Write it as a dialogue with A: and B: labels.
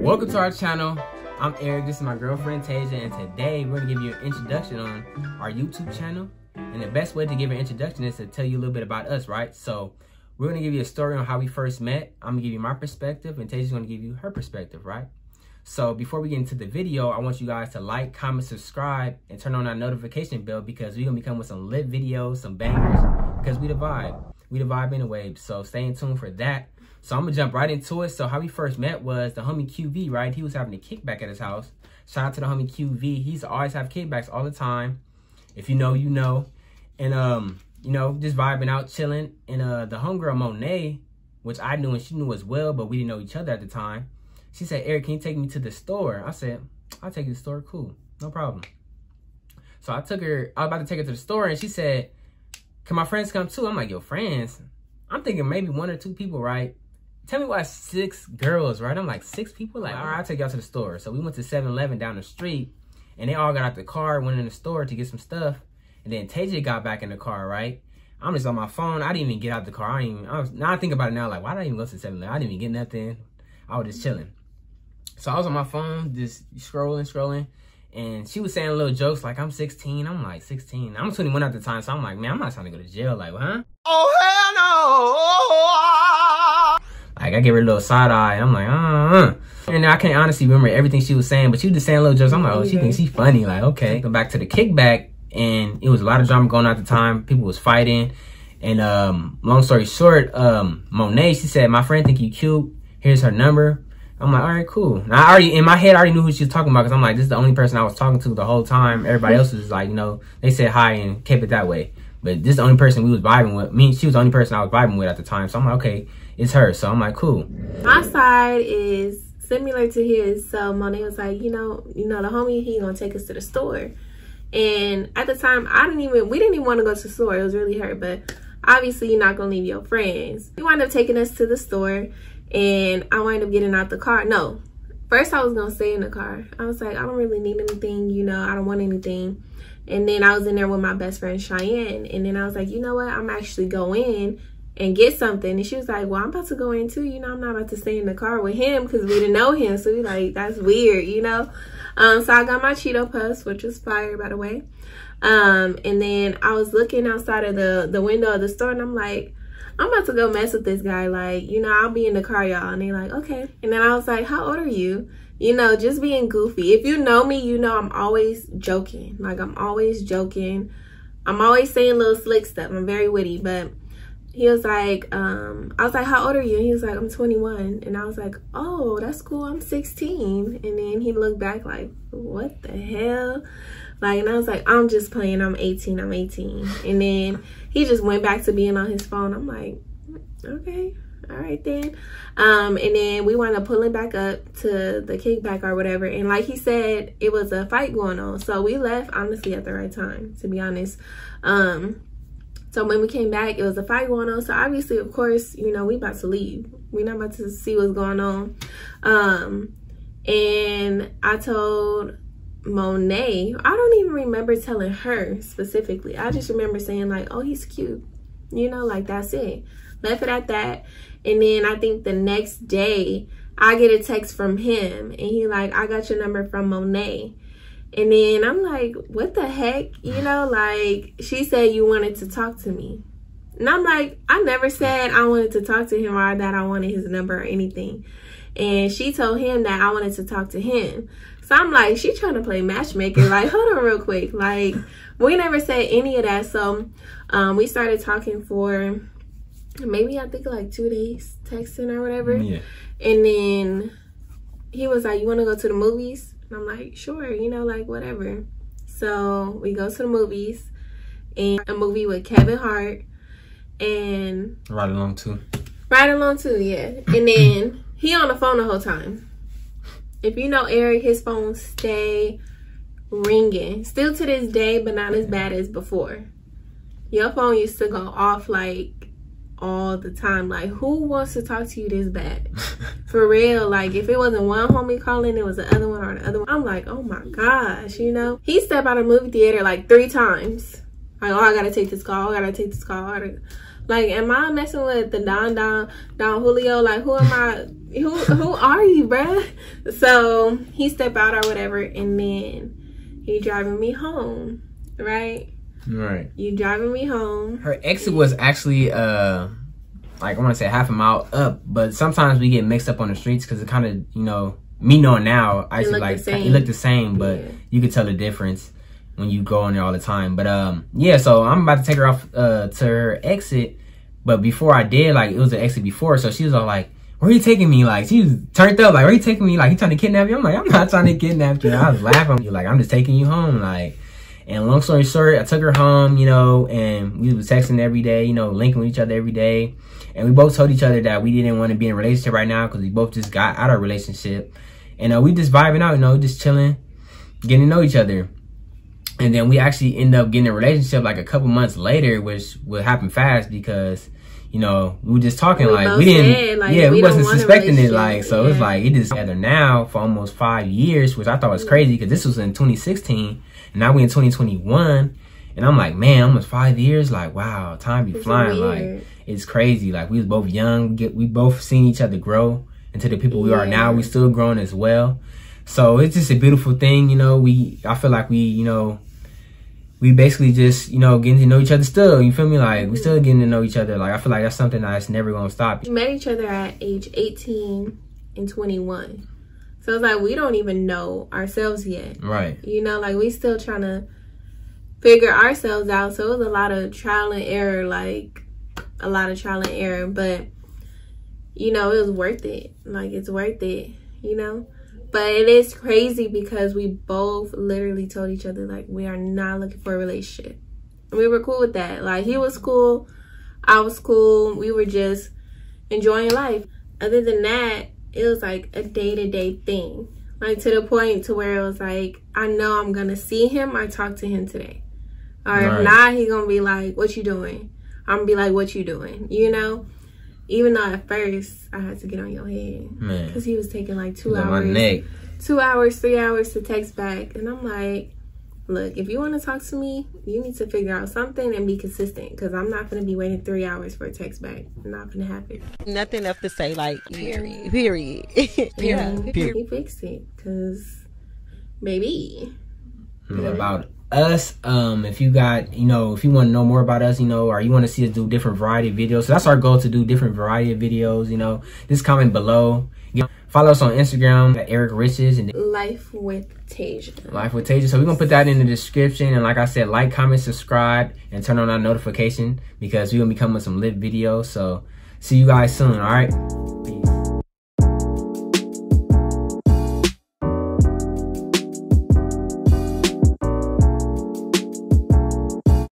A: Welcome to our channel. I'm Eric, this is my girlfriend Tasia, and today we're gonna give you an introduction on our YouTube channel. And the best way to give an introduction is to tell you a little bit about us, right? So we're gonna give you a story on how we first met. I'm gonna give you my perspective, and Tasia's gonna give you her perspective, right? So before we get into the video, I want you guys to like, comment, subscribe, and turn on that notification bell because we're gonna be coming with some lit videos, some bangers, because we the vibe. We the vibe anyway, so stay in tune for that. So I'm gonna jump right into it. So how we first met was the homie QV, right? He was having a kickback at his house. Shout out to the homie QV. He used to always have kickbacks all the time. If you know, you know. And you know, just vibing out, chilling. And the homegirl Monet, which I knew and she knew as well, but we didn't know each other at the time. She said, "Eric, can you take me to the store?" I said, "I'll take you to the store, cool, no problem." So I took her, I was about to take her to the store, and she said, "Can my friends come too?" I'm like, "Yo, friends?" I'm thinking maybe 1 or 2 people, right? Tell me why 6 girls, right? I'm like, 6 people? Like, all right, I'll take y'all to the store. So we went to 7-Eleven down the street, and they all got out the car, went in the store to get some stuff. And then Tasia got back in the car, right? I'm just on my phone. I didn't even get out the car. Now I think about it now, like, why did I even go to 7-Eleven? I didn't even get nothing. I was just chilling. So I was on my phone, just scrolling. And she was saying little jokes like, I'm 16. I'm like, 16? I'm 21 at the time. So I'm like, man, I'm not trying to go to jail. Like, huh? Oh, hell no. Like, I gave her a little side eye. I'm like, And I can't honestly remember everything she was saying, but she was just saying little jokes. I'm like, oh, she thinks she's funny. Like, okay. Go back to the kickback, and it was a lot of drama going on at the time. People was fighting. And long story short, Monet, she said, "My friend think you cute. Here's her number." I'm like, all right, cool. Now, in my head, I already knew who she was talking about because I'm like, this is the only person I was talking to the whole time. Everybody else was like, you know, they said hi and kept it that way. But this is the only person we was vibing with. She was the only person I was vibing with at the time. So I'm like, okay, it's her. So I'm like, cool.
B: My side is similar to his. So Monet was like, you know, the homie, he gonna take us to the store. And at the time, we didn't even want to go to the store. It was really her. But obviously, you're not gonna leave your friends. He wound up taking us to the store. And I wound up getting out the car. No, first I was gonna stay in the car. I was like, I don't really need anything, you know, I don't want anything. And then I was in there with my best friend Cheyenne. And then I was like, you know what, I'm actually go in and get something. And she was like, well, I'm about to go in too, you know, I'm not about to stay in the car with him because we didn't know him. So we like, that's weird, you know. So I got my Cheeto Puffs, which was fire, by the way. And then I was looking outside of the window of the store, and I'm like, I'm about to go mess with this guy. Like, you know, I'll be in the car, y'all. And they're like, okay. And then I was like, how old are you? You know, just being goofy. If you know me, you know I'm always joking. Like, I'm always joking. I'm always saying little slick stuff. I'm very witty. But he was like, I was like, how old are you? And he was like, I'm 21. And I was like, oh, that's cool. I'm 16. And then he looked back like, what the hell? Like, and I was like, I'm just playing. I'm 18. I'm 18. And then he just went back to being on his phone. I'm like, okay, all right then. And then we wound up pulling back up to the kickback or whatever. And like he said, it was a fight going on. So we left, honestly, at the right time, to be honest. So when we came back, it was a fight going on. So obviously, of course, you know, we about to leave. We're not about to see what's going on. And I told Monet, I don't even remember telling her specifically. I just remember saying like, oh, he's cute, you know, like that's it. Left it at that. And then I think the next day I get a text from him, and he like, I got your number from Monet. And then I'm like, what the heck, you know, like, she said you wanted to talk to me. And I'm like, I never said I wanted to talk to him or that I wanted his number or anything. And she told him that I wanted to talk to him. So I'm like, she trying to play matchmaker. Like, hold on real quick. Like, we never said any of that. So we started talking for maybe, I think, like 2 days, texting or whatever. Yeah. And then he was like, you want to go to the movies? And I'm like, sure, you know, like, whatever. So we go to the movies, and a movie with Kevin Hart and
A: Ride Along 2,
B: yeah. And then he on the phone the whole time. If you know Eric, his phone stay ringing. Still to this day, but not as bad as before. Your phone used to go off like all the time. Like, who wants to talk to you this bad? For real. Like, if it wasn't one homie calling, it was the other one or the other one. I'm like, oh my gosh, you know? He stepped out of the movie theater like 3 times. Like, oh, I gotta take this call. I gotta take this call. Like, am I messing with the Don Julio? Like, who am I? Who are you, bruh? So he step out or whatever, and then he driving me home, right?
A: Right.
B: You driving me home.
A: Her exit was actually like, I want to say half a mile up, but sometimes we get mixed up on the streets because it kind of, you know, me knowing now, I used to like it looked the same, but you could tell the difference when you go on there all the time. But yeah, so I'm about to take her off to her exit, but before I did, like, it was the exit before, so she was all like, "Where are you taking me?" Like, she was turned up, like, "Where are you taking me? Like, you trying to kidnap you?" I'm like, "I'm not trying to kidnap you." I was laughing. You're like, "I'm just taking you home." Like, and long story short, I took her home, you know, and we was texting every day, you know, linking with each other every day. And we both told each other that we didn't want to be in a relationship right now because we both just got out of a relationship. And we just vibing out, you know, just chilling, getting to know each other. And then we actually end up getting a relationship like a couple months later, which would happen fast because, you know, we were just talking like we didn't, like, yeah, we wasn't suspecting it, like, so it's like it just together now for almost 5 years, which I thought was crazy because this was in 2016 and now we in 2021, and I'm like, man, almost 5 years, like, wow, time be flying, like, it's crazy. Like, we was both young, we both seen each other grow into the people we are now. We still growing as well, so it's just a beautiful thing, you know. I feel like we, you know, we basically just, you know, getting to know each other still, you feel me? Like, we still getting to know each other. Like, I feel like that's something that's never gonna stop.
B: We met each other at age 18 and 21. So it's like, we don't even know ourselves yet.
A: Right.
B: You know, like, we still trying to figure ourselves out. So it was a lot of trial and error, like, a lot of trial and error. But, you know, it was worth it. Like, it's worth it, you know? But it is crazy because we both literally told each other, like, we are not looking for a relationship. And we were cool with that. Like, he was cool. I was cool. We were just enjoying life. Other than that, it was like a day-to-day thing. Like, to the point to where it was like, I know I'm going to see him or talk to him today. Or if not, he going to be like, what you doing? I'm going to be like, what you doing? You know? Even though at first I had to get on your head, because he was taking like 2 hours,
A: on my neck.
B: 2 hours, 3 hours to text back, and I'm like, look, if you want to talk to me, you need to figure out something and be consistent, because I'm not gonna be waiting 3 hours for a text back. Not gonna happen.
C: Nothing left to say, like, period.
B: Yeah, he fixed it, because baby.
A: About us, if you got, you know, if you want to know more about us, you know, or you want to see us do different variety of videos, so that's our goal, to do different variety of videos, you know, just comment below. You know, follow us on Instagram at Eric Riches and
B: Life with Tasia.
A: Life with Tasia. So we're gonna put that in the description, and like I said, like, comment, subscribe, and turn on our notification because we're gonna be coming with some lit videos. So see you guys soon. All right.